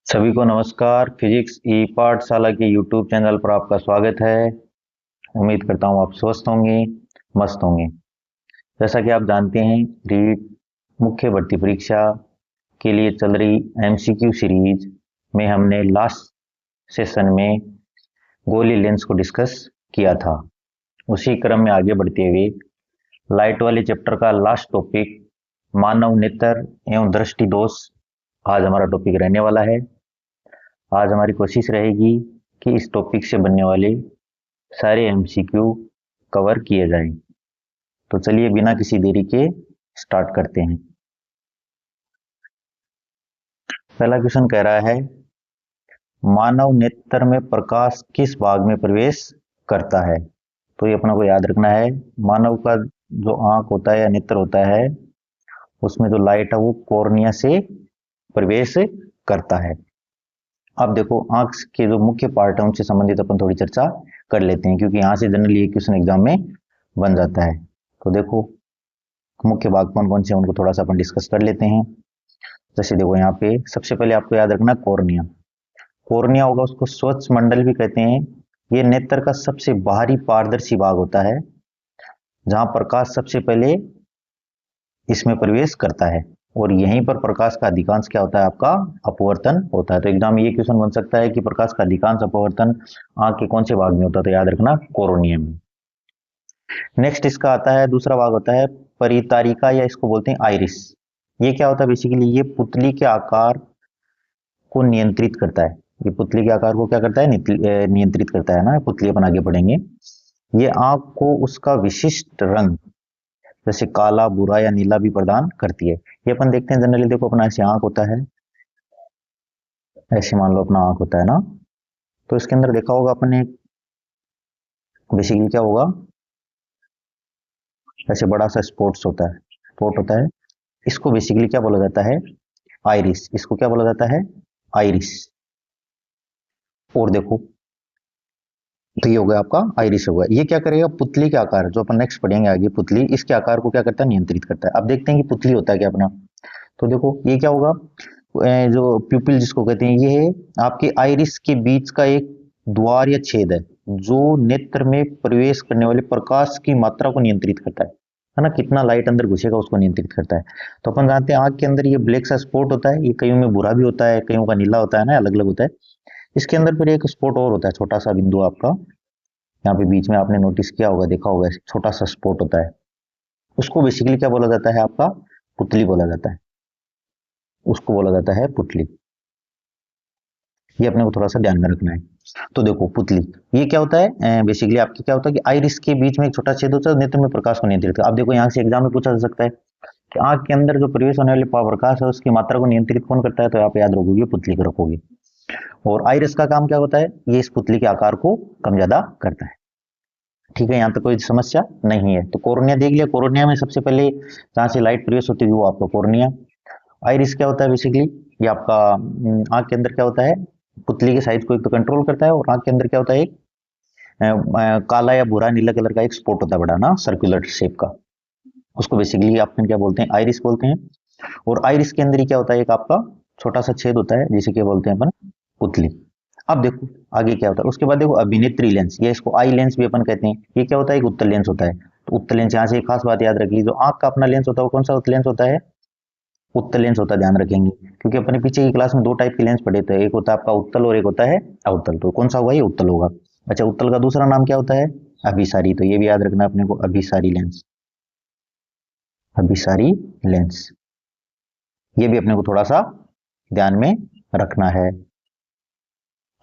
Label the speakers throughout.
Speaker 1: सभी को नमस्कार। फिजिक्स ई पाठशाला के यूट्यूब चैनल पर आपका स्वागत है। उम्मीद करता हूँ आप स्वस्थ होंगे, मस्त होंगे। जैसा कि आप जानते हैं, रीट मुख्य भर्ती परीक्षा के लिए चल रही एमसीक्यू सीरीज में हमने लास्ट सेशन में गोली लेंस को डिस्कस किया था। उसी क्रम में आगे बढ़ते हुए लाइट वाले चैप्टर का लास्ट टॉपिक मानव नेत्र एवं दृष्टि दोष आज हमारा टॉपिक रहने वाला है। आज हमारी कोशिश रहेगी कि इस टॉपिक से बनने वाले सारे एमसीक्यू कवर किए जाएं। तो चलिए बिना किसी देरी के स्टार्ट करते हैं। पहला क्वेश्चन कह रहा है, मानव नेत्र में प्रकाश किस भाग में प्रवेश करता है? तो ये अपना को याद रखना है। मानव का जो आंख होता है या नेत्र होता है, उसमें जो लाइट है वो कॉर्निया से प्रवेश करता है। अब देखो, आंख के जो मुख्य पार्ट है उनसे संबंधित अपन थोड़ी चर्चा कर लेते हैं, क्योंकि यहां से जनरली ये क्वेश्चन एग्जाम में बन जाता है। तो देखो, मुख्य भाग कौन कौन से उनको थोड़ा सा अपन डिस्कस कर लेते हैं। जैसे देखो, यहाँ पे सबसे पहले आपको याद रखना कॉर्निया। कॉर्निया होगा, उसको स्वच्छ मंडल भी कहते हैं। ये नेत्र का सबसे बाहरी पारदर्शी भाग होता है, जहां प्रकाश सबसे पहले इसमें प्रवेश करता है, और यहीं पर प्रकाश का अधिकांश क्या होता है, आपका अपवर्तन होता है। तो एग्जाम में ये क्वेश्चन बन सकता है कि प्रकाश का अधिकांश अपवर्तन आंख के कौन से भाग में होता है? तो याद रखना कोरोनियम में। नेक्स्ट इसका आता है, दूसरा भाग होता है परितारिका, या इसको बोलते हैं आइरिस। ये क्या होता है? बेसिकली ये पुतली के आकार को नियंत्रित करता है। ये पुतली के आकार को क्या करता है? नियंत्रित करता है ना। पुतली अपन आगे पढ़ेंगे। ये आंख को उसका विशिष्ट रंग, जैसे काला, भूरा या नीला भी प्रदान करती है। ये अपन देखते हैं जनरली। देखो, अपना ऐसे आंख होता है, ऐसे मान लो अपना आंख होता है ना। तो इसके अंदर देखा होगा अपने, बेसिकली क्या होगा, ऐसे बड़ा सा स्पॉट्स होता है, स्पॉट होता है। इसको बेसिकली क्या बोला जाता है? आइरिस। इसको क्या बोला जाता है? आइरिस। और देखो, तो ये हो गया आपका आइरिस हो गया। ये क्या करेगा? पुतली के आकार, जो अपन नेक्स्ट पढ़ेंगे आगे, पुतली, इसके आकार को क्या करता है? नियंत्रित करता है। अब देखते हैं कि पुतली होता है क्या अपना। तो देखो, ये क्या होगा, जो प्यूपिल जिसको कहते हैं, ये है आपके आइरिस के बीच का एक द्वार या छेद है, जो नेत्र में प्रवेश करने वाले प्रकाश की मात्रा को नियंत्रित करता है ना। कितना लाइट अंदर घुसेगा उसको नियंत्रित करता है। तो अपन जानते हैं आंख के अंदर ये ब्लैक सा स्पॉट होता है। ये कईयों में भूरा भी होता है, कईयों का नीला होता है ना, अलग अलग होता है। इसके अंदर फिर एक स्पॉट और होता है, छोटा सा बिंदु आपका यहाँ पे बीच में, आपने नोटिस किया होगा, देखा होगा, छोटा सा स्पॉट होता है। उसको बेसिकली क्या बोला जाता है? आपका पुतली बोला जाता है। उसको बोला जाता है पुतली। ये अपने को थोड़ा सा ध्यान में रखना है। तो देखो, पुतली, ये क्या होता है? बेसिकली आपके क्या होता है कि आइरिस के बीच में एक छोटा छेद होता है, नेत्र में प्रकाश को नियंत्रित करता है। आप देखो, यहाँ से एग्जाम में पूछा जा सकता है कि आंख के अंदर जो प्रवेश होने वाले प्रकाश है उसकी मात्रा को नियंत्रित कौन करता है? तो आप याद रखोगे, पुतली को रखोगे। और आइरिस का काम क्या होता है? ये इस पुतली के आकार को कम ज्यादा करता है। ठीक है, यहाँ तक कोई समस्या नहीं है। तो कोर्निया देख लिया। कोर्निया में सबसे पहले जहां से लाइट प्रवेश होती है वो आपका कोर्निया। आइरिस क्या होता है? बेसिकली ये आपका आंख के अंदर क्या होता है, पुतली के साइज को एक तो कंट्रोल करता है, और आंख के अंदर क्या होता है, एक काला या भूरा नीला कलर का एक स्पॉट होता है बड़ा ना, सर्कुलर शेप का। उसको बेसिकली आपने क्या बोलते हैं? आइरिस बोलते हैं। और आइरिस के अंदर ही क्या होता है, एक आपका छोटा सा छेद होता है, जिसे क्या बोलते हैं अपन? पुतली। अब देखो आगे क्या होता है। उसके बाद देखो, अभिनेत्री लेंस, या इसको आई लेंस भी अपन कहते हैं। ये क्या होता है? एक उत्तल लेंस होता है। तो उत्तल लेंस, यहाँ से एक खास बात याद रखिए, जो आंख का अपना लेंस होता है वो कौन सा उत्तल लेंस होता है? उत्तल लेंस होता है, ध्यान रखेंगे, क्योंकि अपने पीछे की क्लास में दो टाइप के लेंस पढ़े थे, एक होता है आपका उत्तल और एक होता है अवतल। तो कौन सा होगा? ये उत्तल होगा। अच्छा, उत्तल का दूसरा नाम क्या होता है? अभिसारी। तो ये भी याद रखना अपने को, अभिसारी लेंस। अभिसारी लेंस, ये भी अपने को थोड़ा सा ध्यान में रखना है।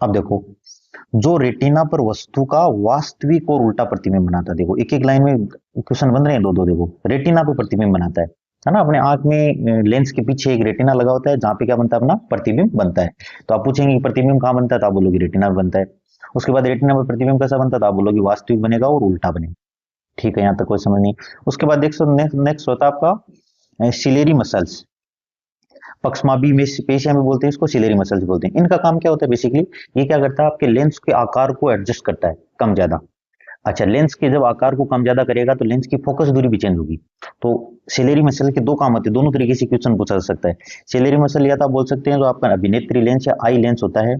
Speaker 1: अब देखो, जो रेटिना पर वस्तु का वास्तविक और उल्टा प्रतिबिंब बनाता है। देखो, एक एक लाइन में क्वेश्चन बन रहे हैं, दो दो। देखो, रेटिना पर प्रतिबिंब बनाता है ना। अपने आंख में लेंस के पीछे एक रेटिना लगा होता है, जहां पे क्या बनता है? अपना प्रतिबिंब बनता है। तो आप पूछेंगे प्रतिबिंब कहाँ बनता है? तो आप बोलोगे रेटिना में बनता है। उसके बाद रेटिना में प्रतिबिंब कैसा बनता है? तो आप बोलोगे वास्तविक बनेगा और उल्टा बनेगा। ठीक है, यहाँ तक कोई समझ नहीं। उसके बाद देख सो, नेक्स्ट होता है आपका सिलेरी मसल्स। पक्षमाभी में पेशियां भी बोलते हैं इसको, सिलेरी मसल्स बोलते हैं। इनका काम क्या होता है? बेसिकली ये क्या करता है? आपके लेंस के आकार को एडजस्ट करता है, कम ज्यादा। अच्छा, लेंस के जब आकार को कम ज्यादा करेगा तो लेंस की फोकस दूरी भी चेंज होगी। तो सिलेरी मसल के दो काम होते हैं, दोनों तरीके से क्वेश्चन पूछा जा सकता है। सिलेरी मसल या तो आप बोल सकते हैं जो आपका अभिनेत्री लेंस या आई लेंस होता है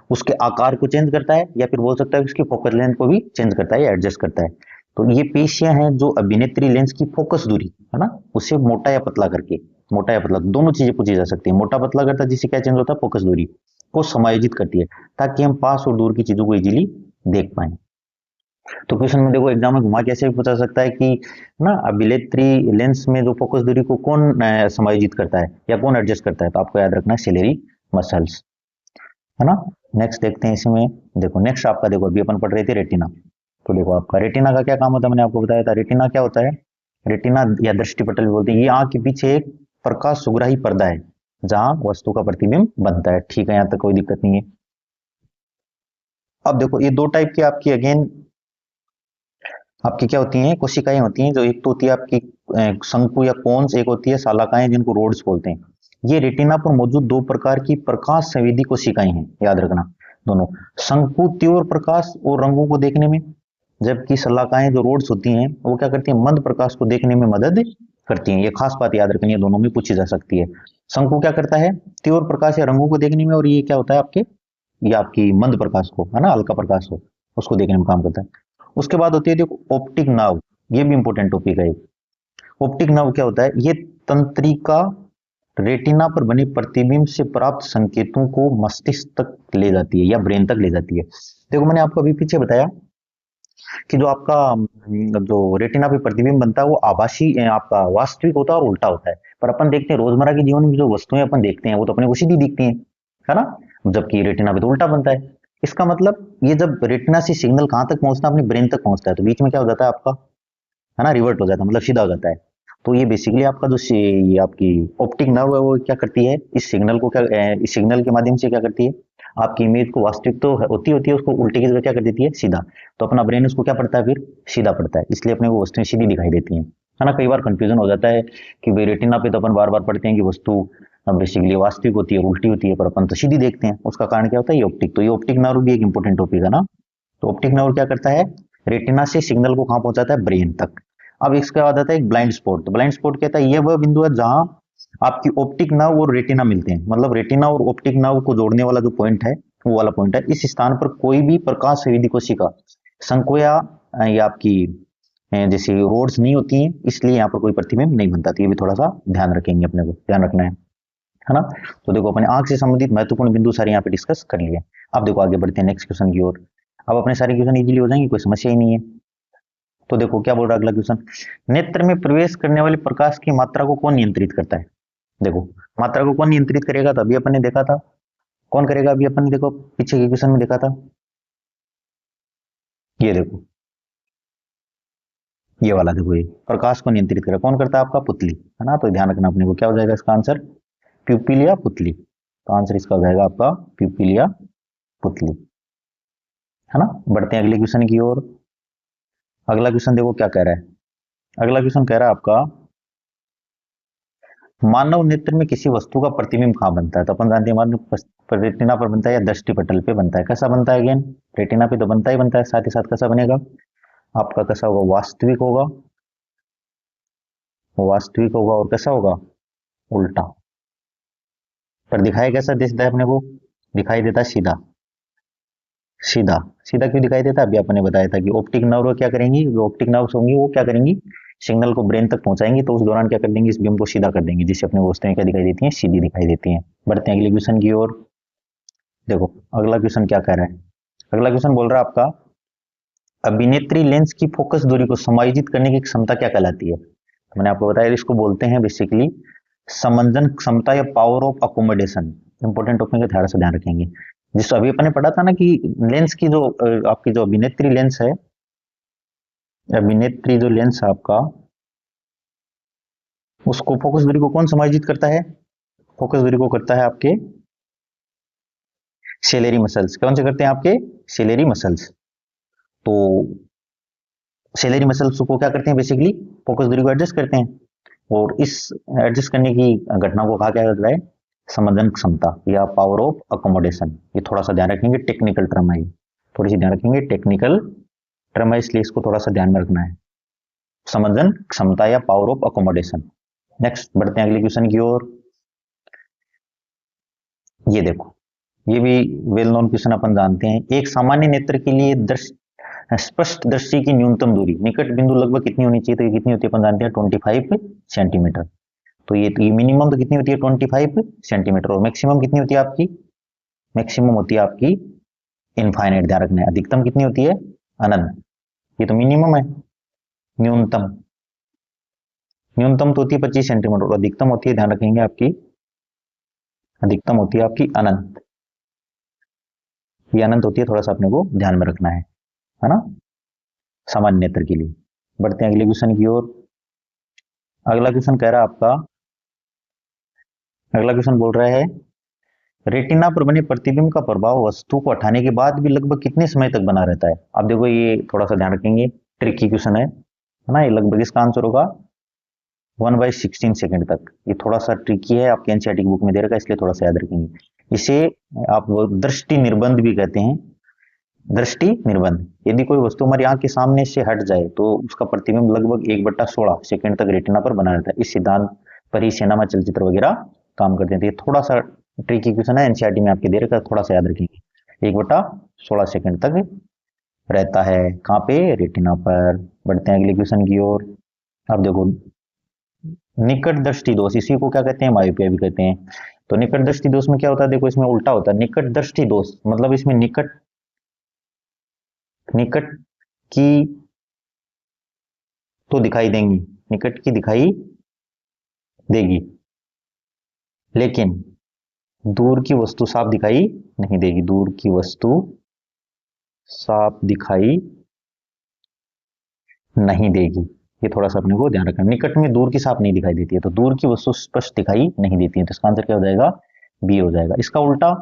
Speaker 1: उसके आकार को चेंज करता है, या फिर बोल सकता है कि उसकी फोकस लेंथ को भी चेंज करता है या एडजस्ट करता है। तो ये पेशियां हैं जो अभिनेत्री लेंस की फोकस दूरी है ना, उसे मोटा या पतला करके, मोटा या पतला दोनों चीजें पूछी जा सकती है। मोटा पतला करता है जिससे क्या चेंज होता है, फोकस दूरी को समायोजित करती है ताकि हम पास और दूर की चीजों को इजीली देख पाए। तो क्वेश्चन में देखो एग्जाम में घुमा के ऐसे भी पूछा सकता है कि ना अभिनेत्री लेंस में जो फोकस दूरी को कौन समायोजित करता है या कौन एडजस्ट करता है, तो आपको याद रखना है सिलेरी मसल्स, है ना। नेक्स्ट देखते हैं इसमें, देखो नेक्स्ट आपका, देखो अभी अपन पढ़ रहे थे रेटिना। तो देखो आपका रेटिना का क्या काम होता है, मैंने आपको बताया था। रेटिना क्या होता है, रेटिना या दृष्टि पटल भी बोलते हैं। ये आंख के पीछे एक प्रकाश सुग्राही पर्दा है जहां वस्तु का प्रतिबिंब बनता है। ठीक है, यहाँ तक कोई दिक्कत नहीं है। अब देखो ये दो टाइप की आपकी अगेन आपकी क्या होती हैं, कोशिकाएं होती हैं। जो एक तो होती है आपकी शंकु या कोन्स, एक होती है शालाकाएं जिनको रोड्स बोलते हैं। ये रेटिना पर मौजूद दो प्रकार की प्रकाश संवेदी कोशिकाएं हैं, याद रखना दोनों। शंकु तीव्र प्रकाश और रंगों को देखने में, जबकि शलाकाएं जो रोड्स होती हैं वो क्या करती हैं, मंद प्रकाश को देखने में मदद करती हैं। ये खास बात याद रखनी है, दोनों में पूछी जा सकती है। शंकु क्या करता है, तीव्र प्रकाश या रंगों को देखने में, और ये क्या होता है आपके, ये आपकी मंद प्रकाश को, है ना, हल्का प्रकाश को उसको देखने में काम करता है। उसके बाद होती है देखो ऑप्टिक नर्व, ये भी इंपॉर्टेंट टॉपिक है। ऑप्टिक नर्व क्या होता है, ये तंत्रिका रेटिना पर बने प्रतिबिंब से प्राप्त संकेतों को मस्तिष्क तक ले जाती है या ब्रेन तक ले जाती है। देखो मैंने आपको अभी पीछे बताया कि जो आपका जो रेटिना पे प्रतिबिंब बनता है वो आभासी आपका वास्तविक होता है और उल्टा होता है। पर अपन देखते हैं रोजमर्रा के जीवन में जो वस्तुएं अपन देखते हैं वो तो अपने को सीधी दिखती हैं, है ना, जबकि रेटिना पे तो उल्टा बनता है। इसका मतलब ये जब रेटिना से सिग्नल कहां तक पहुंचता है, अपने ब्रेन तक पहुंचता है, तो बीच में क्या हो जाता है आपका, है ना, रिवर्ट हो जाता है, मतलब सीधा हो जाता है। तो ये बेसिकली आपका जो ये आपकी ऑप्टिक नर्व है वो क्या करती है, इस सिग्नल को क्या इस सिग्नल के माध्यम से क्या करती है, आपकी इमेज को वास्तविक तो होती है उसको उल्टे की जगह क्या कर देती है, सीधा। तो अपना ब्रेन उसको क्या पढ़ता है, फिर सीधा पढ़ता है, इसलिए अपने को वस्तुएं सीधी दिखाई देती हैं, है ना। कई बार कंफ्यूजन हो जाता है कि भाई रेटिना पे तो अपन बार बार पढ़ते हैं कि वस्तु बेसिकली वास्तविक होती है और उल्टी होती है, पर अपन तो सीधी देखते हैं। उसका कारण क्या होता है, ये ऑप्टिक। तो ये ऑप्टिक नर्व भी एक इंपॉर्टेंट टॉपिक है ना। तो ऑप्टिक नर्व क्या करता है, रेटिना से सिग्नल को कहां पहुंचाता है, ब्रेन तक। अब इसके बाद आता है एक ब्लाइंड स्पॉट। तो ब्लाइंड स्पॉट कहता है ये वह बिंदु है जहां आपकी ऑप्टिक नर्व और रेटिना मिलते हैं, मतलब रेटिना और ऑप्टिक नर्व को जोड़ने वाला जो पॉइंट है वो वाला पॉइंट है। इस स्थान पर कोई भी प्रकाश संवेदी कोशिका संकोया या आपकी जैसे रोड्स नहीं होती हैं, इसलिए यहाँ पर कोई प्रतिबिंब नहीं बनता। तो ये भी थोड़ा सा ध्यान रखेंगे, अपने को ध्यान रखना है ना। तो देखो अपने आंख से संबंधित महत्वपूर्ण बिंदु सारे यहाँ पे डिस्कस कर लिए। अब देखो आगे बढ़ते हैं नेक्स्ट क्वेश्चन की ओर। अब अपने सारे क्वेश्चन इजीली हो जाएंगे, कोई समस्या ही नहीं है। तो देखो क्या बोल रहा है अगला क्वेश्चन, नेत्र में प्रवेश करने वाले प्रकाश की मात्रा को कौन नियंत्रित करता है। देखो मात्रा को कौन नियंत्रित करेगा, तो अभी अपन ने देखा था कौन करेगा, अभी अपन ने देखो पीछे के क्वेश्चन में देखा था, ये देखो ये वाला, देखो ये प्रकाश को नियंत्रित करेगा कौन करता है, आपका पुतली, है ना। तो ध्यान रखना अपने को, क्या हो जाएगा इसका आंसर, प्यूपिल या पुतली। तो आंसर इसका हो जाएगा आपका प्यूपिल या पुतली, है ना। बढ़ते हैं अगले क्वेश्चन की ओर। अगला क्वेश्चन देखो क्या कह रहा है, अगला क्वेश्चन कह रहा है आपका मानव नेत्र में किसी वस्तु का प्रतिबिंब कहाँ बनता है। तो अपन जानते हैं मानव रेटिना पर बनता है या दृष्टि पटल पे बनता है। कैसा बनता है, अगेन रेटिना पे तो बनता ही बनता है, साथ ही साथ कैसा बनेगा आपका, कैसा होगा, वास्तविक होगा, वास्तविक होगा, और कैसा होगा, उल्टा। पर दिखाई कैसा देता है अपने को, दिखाई देता है सीधा। सीधा सीधा क्यों दिखाई देता है, अभी आपने बताया था कि ऑप्टिक नर्व क्या करेंगी, जो ऑप्टिक नर्व होंगी वो क्या करेंगी, सिग्नल को ब्रेन तक पहुंचाएंगे, तो उस दौरान क्या कर देंगे, इस बीम को सीधा कर देंगे, जिससे अपने वस्तुएं क्या दिखाई देती हैं, सीधी दिखाई देती हैं। बढ़ते हैं अगले क्वेश्चन की ओर। देखो अगला क्वेश्चन क्या कह रहा है, अगला क्वेश्चन बोल रहा है आपका अभिनेत्री लेंस की फोकस दूरी को समायोजित करने की क्षमता क्या कहलाती है। तो मैंने आपको बताया इसको बोलते हैं बेसिकली समंजन क्षमता या power of accommodation. Important topic है, ध्यान से ध्यान रखेंगे। जिस अभी अपने पढ़ा था ना कि लेंस की जो आपकी जो अभिनेत्री लेंस है, अभिनेत्री जो लेंस है आपका, उसको फोकस दूरी को कौन समायोजित करता है, फोकस दूरी को करता है आपके सेलेरी मसल्स। कौन से करते हैं, आपके सेलेरी मसल्स। तो सेलेरी मसल्स को क्या करते हैं, बेसिकली फोकस दूरी को एडजस्ट करते हैं, और इस एडजस्ट करने की घटना को कहा क्या जाता है, समंजन क्षमता या पावर ऑफ अकोमोडेशन। ये थोड़ा सा ध्यान रखेंगे, टेक्निकल टर्म है, थोड़ी सी ध्यान रखेंगे, टेक्निकल टर्म है, इसलिए इसको थोड़ा सा ध्यान में रखना है। समझन क्षमता या पावर ऑफ अकोमोडेशन। नेक्स्ट बढ़ते हैं अगले क्वेश्चन की ओर। ये देखो, ये भी वेल नोन क्वेश्चन अपन जानते हैं। एक सामान्य नेत्र के लिए स्पष्ट दृष्टि की न्यूनतम दूरी निकट बिंदु लगभग कितनी होनी चाहिए? तो ये कितनी होती है अपन जानते हैं 25 सेंटीमीटर। तो ये मिनिमम तो कितनी होती है 25 सेंटीमीटर, और मैक्सिमम कितनी होती है आपकी? मैक्सिमम होती है आपकी इनफाइनाइट, ध्यान रखना है। अधिकतम कितनी होती है? अनंत। ये तो मिनिमम है। न्यूनतम न्यूनतम तो होती है 25 सेंटीमीटर, और अधिकतम होती है, ध्यान रखेंगे आपकी, अधिकतम होती है आपकी अनंत। ये अनंत होती है, थोड़ा सा अपने को ध्यान में रखना है ना, सामान्य नेत्र के लिए। बढ़ते हैं अगले क्वेश्चन की ओर। अगला क्वेश्चन कह रहा है आपका, अगला क्वेश्चन बोल रहा है रेटिना पर बने प्रतिबिंब का प्रभाव वस्तु को हटाने के बाद भी लगभग कितने समय तक बना रहता है? अब देखो, ये थोड़ा सा ध्यान रखेंगे, ट्रिकी क्वेश्चन है ना। ये लगभग इसका आंसर होगा 1/16 सेकंड तक। ये थोड़ा सा ट्रिकी है, आपके एनसीईआरटी की बुक में दे रखा है, इसलिए थोड़ा सा याद रखेंगे। इसे आप दृष्टि निर्बंध भी कहते हैं। दृष्टि निर्बंध, यदि कोई वस्तु हमारी आंख के सामने से हट जाए तो उसका प्रतिबिंब लगभग 1/16 सेकंड तक रेटिना पर बना रहता है। इस सिद्धांत पर ही सिनेमा, चलचित्र वगैरह काम करते हैं। तो ये थोड़ा सा ट्रिकी क्वेश्चन है, एनसीईआरटी में आपके दे रखा है, थोड़ा सा याद रखेंगे। 1/16 सेकंड तक रहता है, कहाँ पे? रेटिना पर। बढ़ते हैं अगले क्वेश्चन की ओर। अब देखो, निकट दृष्टि दोष, इसी को क्या कहते हैं? मायोपिया भी कहते हैं। तो निकट दृष्टि दोष में क्या होता है? देखो, इसमें उल्टा होता है। निकट दृष्टि दोष मतलब इसमें निकट की तो दिखाई देंगी, निकट की दिखाई देगी, लेकिन दूर की वस्तु साफ दिखाई नहीं देगी। दूर की वस्तु साफ दिखाई नहीं देगी, ये थोड़ा सा अपने को ध्यान रखना। निकट में दूर की साफ नहीं दिखाई देती है, तो दूर की वस्तु स्पष्ट दिखाई नहीं देती है, तो इसका आंसर क्या हो जाएगा? बी हो जाएगा। इसका उल्टा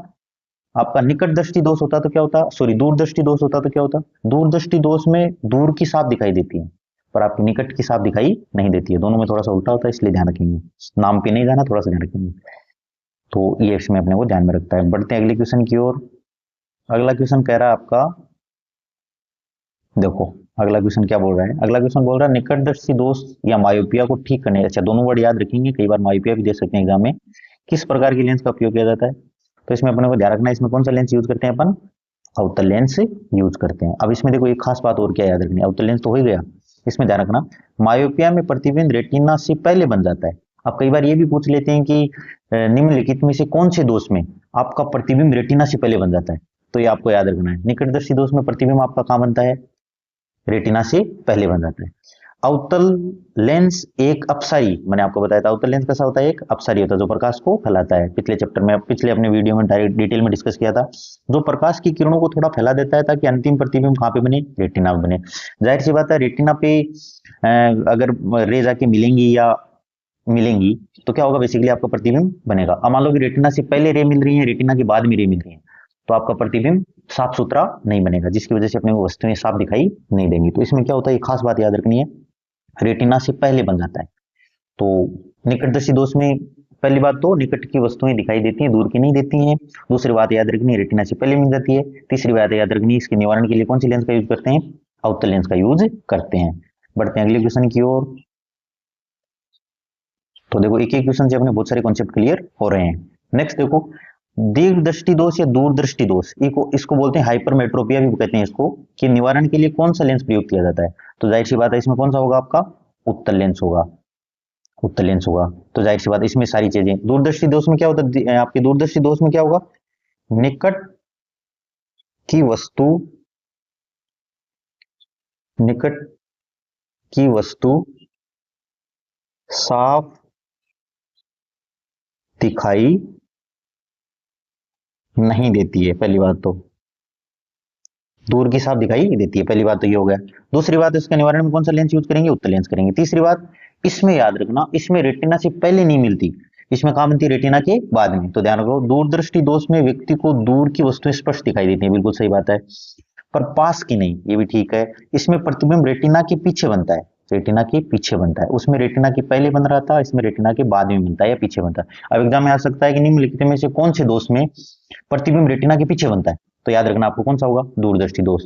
Speaker 1: आपका निकट दृष्टि दोष होता तो क्या होता? सॉरी, दूर दृष्टि दोष होता तो क्या होता? दूर दृष्टि दोष में दूर की साफ दिखाई देती है, पर आपकी निकट की साफ दिखाई नहीं देती है। दोनों में थोड़ा सा उल्टा होता है, इसलिए ध्यान रखेंगे। नाम पे नहीं जाना, थोड़ा सा ध्यान रखेंगे। तो ये इसमें अपने को ध्यान में रखता है। बढ़ते हैं अगले क्वेश्चन की ओर। अगला क्वेश्चन कह रहा है आपका, देखो अगला क्वेश्चन क्या बोल रहा है। अगला क्वेश्चन बोल रहा है निकट दृष्टि दोष या मायोपिया को ठीक करने, अच्छा दोनों वर्ड याद रखेंगे, कई बार मायोपिया भी दे सकते हैं एग्जाम में, किस प्रकार की लेंस का उपयोग किया जाता है? तो इसमें अपने को ध्यान रखना है, इसमें कौन सा लेंस यूज करते हैं अपन? अवतल लेंस यूज करते हैं। अब इसमें देखो एक खास बात और क्या याद रखनी है, अवतल लेंस तो हो ही गया, इसमें ध्यान रखना मायोपिया में प्रतिबिंब रेटिना से पहले बन जाता है। अब कई बार ये भी पूछ लेते हैं कि निम्नलिखित में से कौन से दोष में आपका प्रतिबिंब रेटिना से पहले बन जाता है? तो ये आपको याद रखना है। निकट दृष्टि दोष में प्रतिबिंब आपका कहां बनता है? रेटिना से पहले बन जाता है। अवतल लेंस एक अपसारी, मैंने आपको बताया था अवतल लेंस कैसा होता है? एक अपसारी होता है जो प्रकाश को फैलाता है। पिछले चैप्टर में, पिछले अपने वीडियो में डिटेल में डिस्कस किया था, जो प्रकाश की किरणों को थोड़ा फैला देता है ताकि अंतिम प्रतिबिंब कहां पे बने? रेटिना बने। जाहिर सी बात है, रेटिना पे अगर रे जाके मिलेंगी तो क्या होगा? बेसिकली आपका प्रतिबिंब बनेगा। अब मान लो कि रेटिना से पहले रे मिल रही है, रेटिना के बाद में रे मिल रही है, तो आपका प्रतिबिंब साफ सुथरा नहीं बनेगा, जिसकी वजह से अपने को वस्तुएं साफ दिखाई नहीं देंगी। तो इसमें क्या होता है, ये खास बात याद रखनी है, रेटिना से पहले बन जाता है। तो निकट दृष्टि दोष में पहली बात तो निकट की वस्तुएं दिखाई देती हैं, दूर की नहीं देती हैं। दूसरी बात याद रखनी है, रेटिना से पहले मिल जाती है। तीसरी बात याद रखनी है, इसके निवारण के लिए कौन सी लेंस का यूज करते हैं? अवतल लेंस का यूज करते हैं। बढ़ते हैं अगले क्वेश्चन की ओर। तो देखो, एक एक क्वेश्चन से अपने बहुत सारे कॉन्सेप्ट क्लियर हो रहे हैं। नेक्स्ट देखो, दीर्घ दृष्टि दोष या दूर दृष्टि दोष, इसको बोलते हैं हाइपरमेट्रोपिया भी कहते हैं इसको, कि निवारण के लिए कौन सा लेंस प्रयोग किया जाता है? तो जाहिर सी बात है, इसमें कौन सा होगा? आपका उत्तल लेंस होगा। उत्तल लेंस होगा, तो जाहिर सी बात है इसमें सारी चीजें। दूरदृष्टि दोष में क्या होता है? आपके दूरदृष्टि दोष में क्या होगा? निकट की वस्तु साफ दिखाई नहीं देती है, पहली बात तो। दूर की साफ दिखाई देती है, पहली बात तो ये हो गया। दूसरी बात, इसके निवारण में कौन सा लेंस यूज करेंगे? उत्तल लेंस करेंगे। तीसरी बात, इसमें याद रखना, इसमें रेटिना से पहले नहीं मिलती, इसमें कहां मिलती? रेटिना के बाद में। तो ध्यान रखो, दूरदृष्टि दोष में व्यक्ति को दूर की वस्तुएं स्पष्ट दिखाई देती है, बिल्कुल सही बात है, पर पास की नहीं, ये भी ठीक है। इसमें प्रतिबिंब रेटिना के पीछे बनता है, रेटिना के पीछे बनता है। उसमें रेटिना के पहले बन रहा था, इसमें रेटिना के बाद में बनता है या पीछे बनता है। अब एग्जाम में आ सकता है कि निम्नलिखित में से कौन से दोष में प्रतिबिंब रेटिना के पीछे बनता है? तो याद रखना आपको कौन सा होगा? दूरदृष्टि दोष।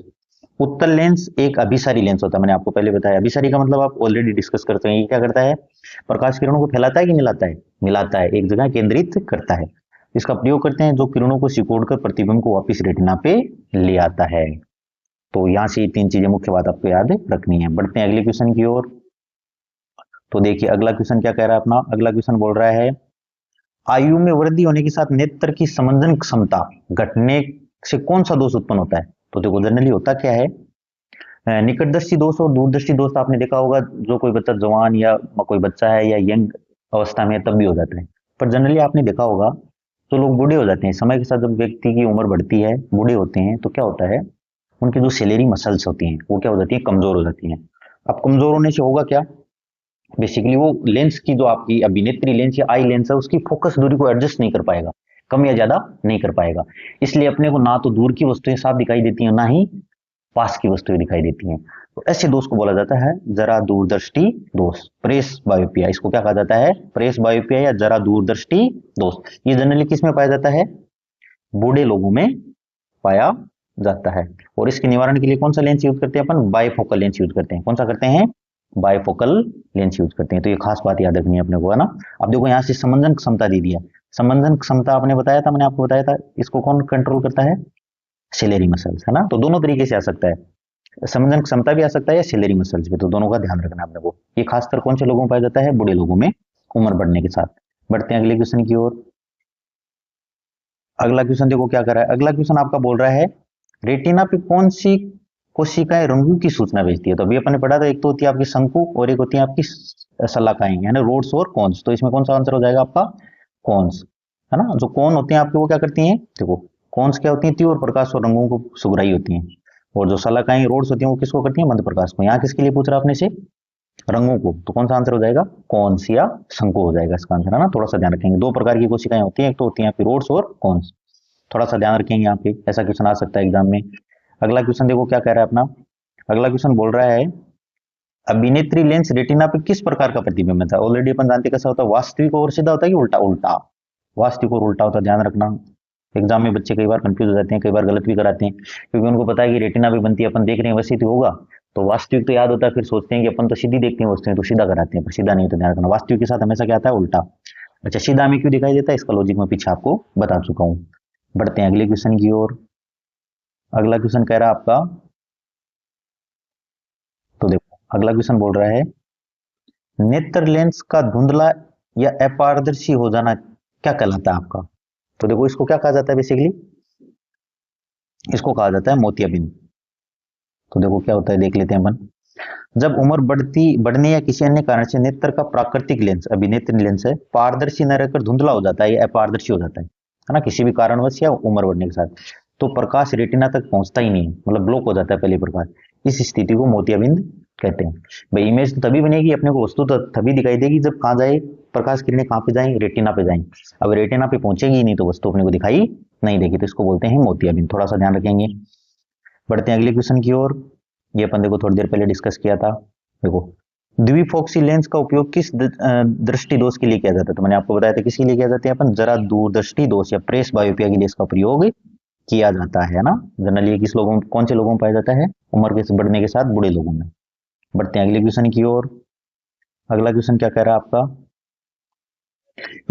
Speaker 1: उत्तल लेंस एक अभिसारी लेंस होता है, मैंने आपको पहले बताया। अभिसारी का मतलब आप ऑलरेडी डिस्कस करते हैं। ये क्या करता है, प्रकाश किरणों को फैलाता है कि मिलाता है, मिलाता है, एक जगह केंद्रित करता है। इसका प्रयोग करते हैं जो किरणों को सिकोड़कर प्रतिबिंब को वापस रेटिना पे ले आता है। तो यहां से ये तीन चीजें मुख्य बात आपको याद रखनी है। बढ़ते हैं अगले क्वेश्चन की ओर। तो देखिए अगला क्वेश्चन क्या कह रहा है अपना, अगला क्वेश्चन बोल रहा है आयु में वृद्धि होने के साथ नेत्र की समंजन क्षमता घटने से कौन सा दोष उत्पन्न होता है। तो देखो जनरली होता क्या है, निकटदर्शी दोष और दूरदर्शी दोष आपने देखा होगा, जो कोई बच्चा जवान या कोई बच्चा है या यंग अवस्था में तब भी हो जाता है। पर जनरली आपने देखा होगा तो लोग बूढ़े हो जाते हैं समय के साथ, जब व्यक्ति की उम्र बढ़ती है, बूढ़े होते हैं, तो क्या होता है उनकी जो सेलेरी मसल्स होती हैं वो क्या हो जाती है, कमजोर हो जाती हैं। अब कमजोर होने से होगा क्या, बेसिकली वो लेंस की जो आपकी अभिनेत्री लेंस या आई लेंस है उसकी फोकस दूरी को एडजस्ट नहीं कर पाएगा, कम या ज्यादा नहीं कर पाएगा। इसलिए अपने को ना तो दूर की वस्तुएं साफ दिखाई देती हैं, ना ही पास की वस्तुएं दिखाई देती हैं। तो ऐसे दोष को बोला जाता है जरा दूरदृष्टि दोष, प्रेस बायोपिया। इसको क्या कहा जाता है, प्रेस बायोपिया या जरा दूरदृष्टि दोष। ये जनरली किस में पाया जाता है, बूढ़े लोगों में पाया जाता है। और इसके निवारण के लिए कौन सा लेंस यूज करते हैं अपन, बायफोकल लेंस यूज करते हैं। कौन सा करते हैं, बायफोकल लेंस यूज करते हैं। तो ये खास बात याद रखनी है अपने को, है ना। अब देखो यहाँ से समंजन क्षमता दी दिया, समंजन क्षमता आपने बताया था, मैंने आपको बताया था, इसको कौन कंट्रोल करता है, सिलेरी मसल्स, है ना। तो दोनों तरीके से आ सकता है, समंजन क्षमता भी आ सकता है या सिलेरी मसल्स भी, तो दोनों का ध्यान रखना अपने को। ये खासकर कौन से लोगों में पाया जाता है, बूढ़े लोगों में उम्र बढ़ने के साथ। बढ़ते हैं अगले क्वेश्चन की ओर। अगला क्वेश्चन देखो क्या कर रहा है, अगला क्वेश्चन आपका बोल रहा है रेटिना पे कौन सी कोशिकाएं रंगों की सूचना भेजती है। तो अभी अपन ने पढ़ा था, एक तो होती है आपकी शंकु और एक होती है आपकी सलाकाएं, यानी रोड्स और कॉन्स। तो इसमें कौन सा आंसर हो जाएगा आपका, कॉन्स, है ना। जो कौन होते हैं आपके वो क्या करती हैं, देखो कॉन्स क्या होती है, तीव्र प्रकाश और रंगों को सुगराई होती हैं। और जो सलाकाएं रोड्स होती हैं वो किसको करती हैं, मंद प्रकाश को। यहाँ किसके लिए पूछ रहा आपने से, रंगों को। तो कौन सा आंसर हो जाएगा, कॉन्स या शंकु हो जाएगा इसका आंसर, है ना। थोड़ा सा ध्यान रखेंगे, दो प्रकार की कोशिकाएं होती हैं, एक तो होती है आपकी रोड्स और कॉन्स। थोड़ा सा ध्यान रखेंगे यहाँ पे, ऐसा क्वेश्चन आ सकता है एग्जाम में। अगला क्वेश्चन देखो क्या कह रहा है अपना, अगला क्वेश्चन बोल रहा है अभिनेत्री लेंस रेटिना पे किस प्रकार का प्रतिबिंब है। ऑलरेडी अपन जानते कैसा होता है, वास्तविक और सीधा होता है कि उल्टा, उल्टा, वास्तविक और उल्टा होता है, ध्यान रखना। एग्जाम में बच्चे कई बार कंफ्यूज हो जाते हैं, कई बार गलत भी कराते हैं, क्योंकि उनको पता है कि रेटिना भी बनती है, अपन देख रहे हैं वैसे ही तो होगा। तो वास्तविक तो याद होता है, फिर सोचते हैं कि अपन तो सीधी देखते हैं वस्तुएं, तो सीधा कराते हैं, पर सीधा नहीं, तो ध्यान रखना वास्तविक के साथ हमेशा क्या आता है, उल्टा। अच्छा, सीधा में क्यों दिखाई देता है, इसका लॉजिक मैं पीछे आपको बता चुका हूँ। बढ़ते हैं अगले क्वेश्चन की ओर। अगला क्वेश्चन कह रहा है आपका, तो देखो अगला क्वेश्चन बोल रहा है नेत्र लेंस का धुंधला या अपारदर्शी हो जाना क्या कहलाता है आपका। तो देखो इसको क्या कहा जाता है, बेसिकली इसको कहा जाता है मोतियाबिंद। तो देखो क्या होता है, देख लेते हैं अपन। जब उम्र बढ़ने या किसी अन्य कारण से नेत्र का प्राकृतिक लेंस, अभिनेत्री लेंस है, पारदर्शी न रहकर धुंधला हो जाता है या अपारदर्शी हो जाता है ना, किसी भी कारणवश या उम्र बढ़ने के साथ, तो प्रकाश रेटिना तक पहुंचता ही नहीं, मतलब ब्लॉक हो जाता है पहले प्रकाश। इस स्थिति को मोतियाबिंद कहते हैं। भाई इमेज तो तभी बनेगी, अपने को वस्तु तो तभी दिखाई देगी जब कहाँ जाए, प्रकाश किरणें कहाँ पे जाए, रेटिना पे जाए। अब रेटिना पे पहुंचेगी ही नहीं तो वस्तु अपने को दिखाई नहीं देगी, तो इसको बोलते हैं मोतियाबिंद। थोड़ा सा ध्यान रखेंगे। बढ़ते हैं अगले क्वेश्चन की ओर। ये अपन देखो थोड़ी देर पहले डिस्कस किया था। देखो द्विफोक्सी लेंस का उपयोग किस दृष्टि दोष के लिए किया जाता है। तो मैंने आपको बताया था किसके लिए किया जाता है, अपन जरा दूरदृष्टि दोष या प्रेस बायोपिया के लिए इसका प्रयोग किया जाता है ना। जनरली किस लोगों, कौन से लोगों में पाया जाता है, उम्र के बढ़ने के साथ बूढ़े लोगों में। बढ़ते हैं अगले क्वेश्चन की ओर। अगला क्वेश्चन क्या कह रहा है आपका,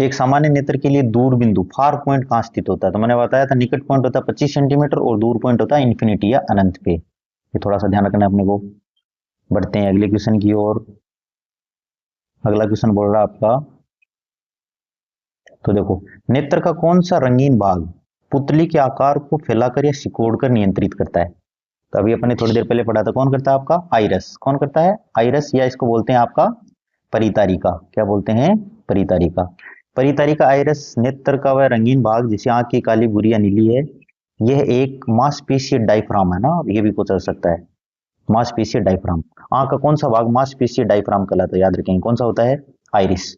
Speaker 1: एक सामान्य नेत्र के लिए दूर बिंदु फार पॉइंट कहां स्थित होता है। तो मैंने बताया था निकट पॉइंट होता है 25 सेंटीमीटर और दूर पॉइंट होता है इन्फिनिटी या अनंत पे। ये थोड़ा सा ध्यान रखना है अपने को। बढ़ते हैं अगले क्वेश्चन की ओर। अगला क्वेश्चन बोल रहा है आपका, तो देखो नेत्र का कौन सा रंगीन भाग पुतली के आकार को फैलाकर या सिकोड़कर नियंत्रित करता है। तो अभी अपने थोड़ी देर पहले पढ़ा था, कौन करता है आपका, आइरस। कौन करता है, आइरस, या इसको बोलते हैं आपका परितारिका। क्या बोलते हैं, परितारिका। परितारिका आइरस नेत्र का वह रंगीन भाग जिसे आंख की काली भूरी या नीली है, यह एक मांसपेशीय डायफ्राम है ना, ये भी पूछा सकता है, मांसपेशीय डायफ्राम। आंख का कौन सा भाग मांसपेशीय डायफ्राम कहलाता है, याद रखेंगे कौन सा होता है, आइरिस,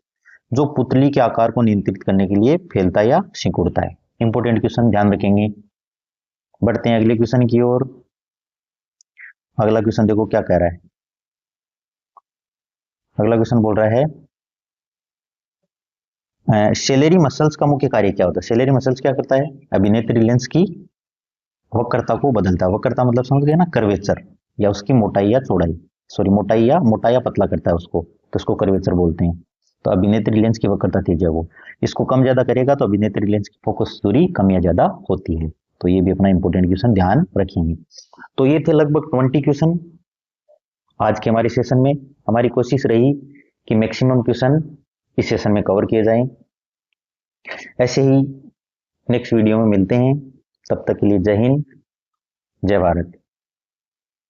Speaker 1: जो पुतली के आकार को नियंत्रित करने के लिए फैलता या सिकुड़ता है। इंपोर्टेंट क्वेश्चन, ध्यान रखेंगे। बढ़ते हैं अगले क्वेश्चन की ओर। अगला क्वेश्चन देखो क्या कह रहा है, अगला क्वेश्चन बोल रहा है सेलेरी मसल्स का मुख्य कार्य क्या होता है। सेलेरी मसल्स क्या करता है, अभिनेत्री लेंस की वक्रता को बदलता है। वक्रता मतलब समझ गए ना, कर्वेचर, या उसकी मोटाई या चौड़ाई, सॉरी मोटाई या मोटा या पतला करता है उसको, तो उसको कर्वेचर बोलते हैं। तो अभिनेत्री लेंस की वक्रता त्रिज्या वो, इसको कम ज्यादा करेगा तो अभिनेत्री लेंस की फोकस दूरी कम या ज्यादा होती है। तो ये भी अपना इंपॉर्टेंट क्वेश्चन ध्यान रखेंगे। तो ये थे लगभग 20 क्वेश्चन आज के हमारे सेशन में। हमारी कोशिश रही कि मैक्सिमम क्वेश्चन इस सेशन में कवर किए जाएं। ऐसे ही नेक्स्ट वीडियो में मिलते हैं, तब तक के लिए जय हिंद, जय भारत।